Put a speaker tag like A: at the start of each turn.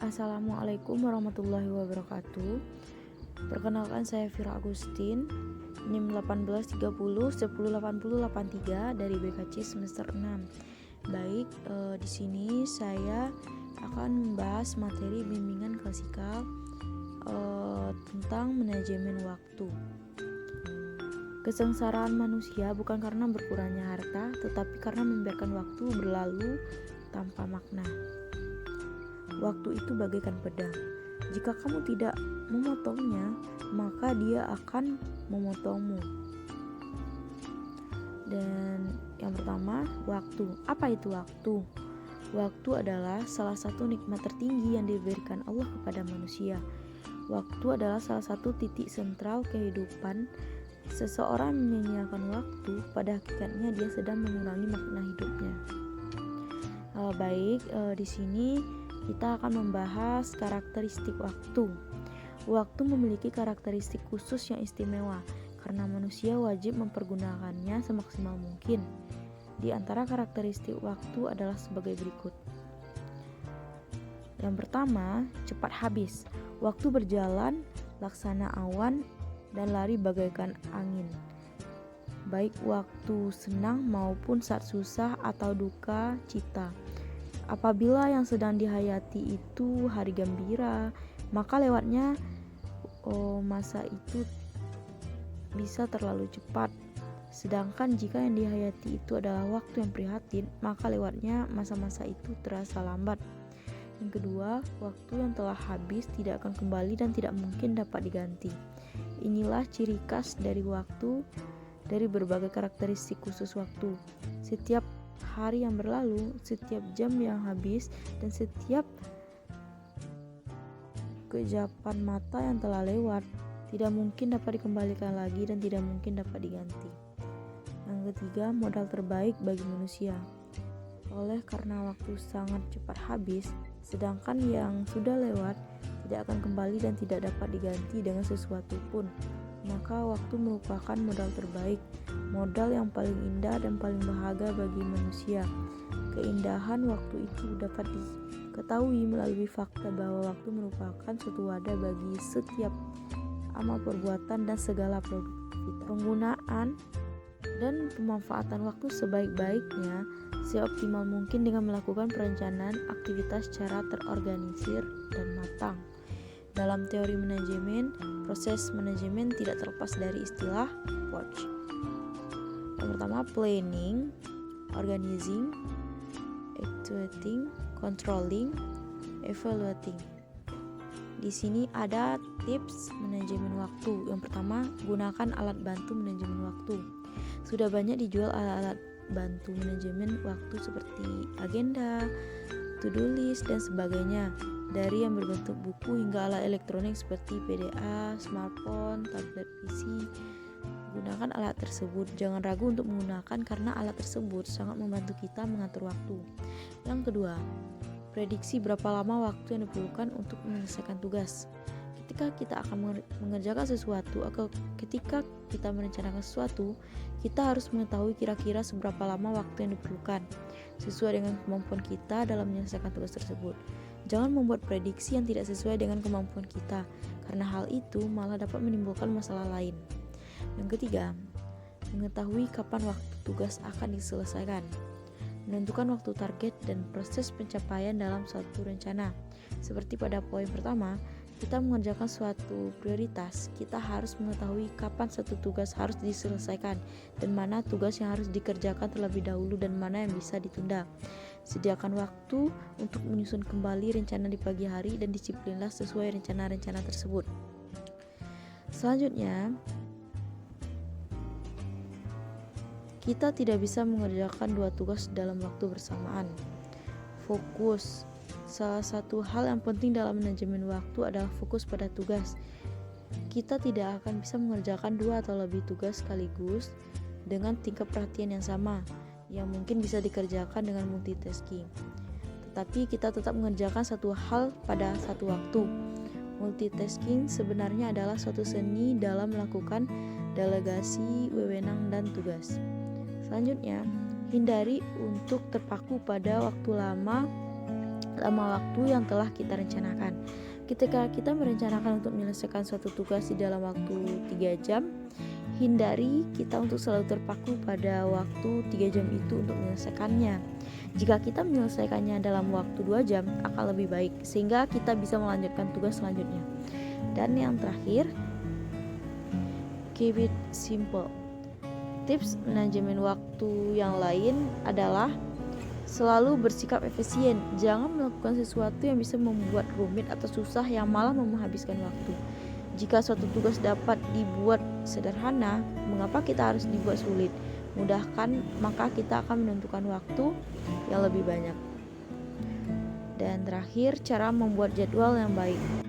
A: Assalamualaikum warahmatullahi wabarakatuh. Perkenalkan, saya Vira Agustin, NIM 1830 108083 dari BKC semester 6. Baik, di sini saya akan membahas materi bimbingan klasikal tentang manajemen waktu. Kesengsaraan manusia bukan karena berkurangnya harta, tetapi karena membiarkan waktu berlalu tanpa makna. Waktu itu bagaikan pedang. Jika kamu tidak memotongnya, maka dia akan memotongmu. Dan yang pertama, waktu. Apa itu waktu? Waktu adalah salah satu nikmat tertinggi yang diberikan Allah kepada manusia. Waktu adalah salah satu titik sentral kehidupan. Seseorang menyia-nyiakan waktu, pada hakikatnya dia sedang mengurangi makna hidupnya. Di sini kita akan membahas karakteristik waktu. Waktu memiliki karakteristik khusus yang istimewa karena manusia wajib mempergunakannya semaksimal mungkin. Di antara karakteristik waktu adalah sebagai berikut. Yang pertama, cepat habis. Waktu berjalan laksana awan dan lari bagaikan angin. Baik waktu senang maupun saat susah atau duka cita. Apabila yang sedang dihayati itu hari gembira, maka lewatnya masa itu bisa terlalu cepat. Sedangkan jika yang dihayati itu adalah waktu yang prihatin, maka lewatnya masa-masa itu terasa lambat. Yang kedua, waktu yang telah habis tidak akan kembali dan tidak mungkin dapat diganti. Inilah ciri khas dari waktu, dari berbagai karakteristik khusus waktu. Setiap hari yang berlalu, setiap jam yang habis, dan setiap kejapan mata yang telah lewat tidak mungkin dapat dikembalikan lagi dan tidak mungkin dapat diganti. Yang ketiga, modal terbaik bagi manusia. Oleh karena waktu sangat cepat habis, sedangkan yang sudah lewat tidak akan kembali dan tidak dapat diganti dengan sesuatu pun, maka waktu merupakan modal terbaik, modal yang paling indah dan paling berharga bagi manusia. Keindahan waktu itu dapat diketahui melalui fakta bahwa waktu merupakan suatu wadah bagi setiap amal perbuatan dan segala produktivitas. Penggunaan dan pemanfaatan waktu sebaik-baiknya, seoptimal mungkin dengan melakukan perencanaan aktivitas secara terorganisir dan matang. Dalam teori manajemen, proses manajemen tidak terlepas dari istilah POC. Yang pertama, planning, organizing, executing, controlling, evaluating. Di sini ada tips manajemen waktu. Yang pertama, gunakan alat bantu manajemen waktu. Sudah banyak dijual alat-alat bantu manajemen waktu seperti agenda, to-do list, dan sebagainya. Dari yang berbentuk buku hingga alat elektronik seperti PDA, smartphone, tablet PC. Gunakan alat tersebut. Jangan ragu untuk menggunakan karena alat tersebut sangat membantu kita mengatur waktu. Yang kedua, prediksi berapa lama waktu yang diperlukan untuk menyelesaikan tugas. Ketika kita akan mengerjakan sesuatu atau ketika kita merencanakan sesuatu, kita harus mengetahui kira-kira seberapa lama waktu yang diperlukan sesuai dengan kemampuan kita dalam menyelesaikan tugas tersebut. Jangan membuat prediksi yang tidak sesuai dengan kemampuan kita, karena hal itu malah dapat menimbulkan masalah lain. Yang ketiga, mengetahui kapan waktu tugas akan diselesaikan. Menentukan waktu target dan proses pencapaian dalam suatu rencana. Seperti pada poin pertama, kita mengerjakan suatu prioritas, kita harus mengetahui kapan satu tugas harus diselesaikan dan mana tugas yang harus dikerjakan terlebih dahulu dan mana yang bisa ditunda. Sediakan waktu untuk menyusun kembali rencana di pagi hari dan disiplinlah sesuai rencana-rencana tersebut. Selanjutnya, kita tidak bisa mengerjakan dua tugas dalam waktu bersamaan. Fokus. Salah satu hal yang penting dalam manajemen waktu adalah fokus pada tugas. Kita tidak akan bisa mengerjakan dua atau lebih tugas sekaligus dengan tingkat perhatian yang sama, yang mungkin bisa dikerjakan dengan multitasking. Tetapi kita tetap mengerjakan satu hal pada satu waktu. Multitasking sebenarnya adalah suatu seni dalam melakukan delegasi wewenang dan tugas. Selanjutnya, hindari untuk terpaku pada waktu lama lama waktu yang telah kita rencanakan. Ketika kita merencanakan untuk menyelesaikan suatu tugas di dalam waktu 3 jam, hindari kita untuk selalu terpaku pada waktu 3 jam itu untuk menyelesaikannya. Jika kita menyelesaikannya dalam waktu 2 jam akan lebih baik, sehingga kita bisa melanjutkan tugas selanjutnya. Dan yang terakhir, keep it simple. Tips manajemen waktu yang lain adalah selalu bersikap efisien. Jangan melakukan sesuatu yang bisa membuat rumit atau susah yang malah menghabiskan waktu. Jika suatu tugas dapat dibuat sederhana, mengapa kita harus dibuat sulit? Mudahkan, maka kita akan menentukan waktu yang lebih banyak. Dan terakhir, cara membuat jadwal yang baik.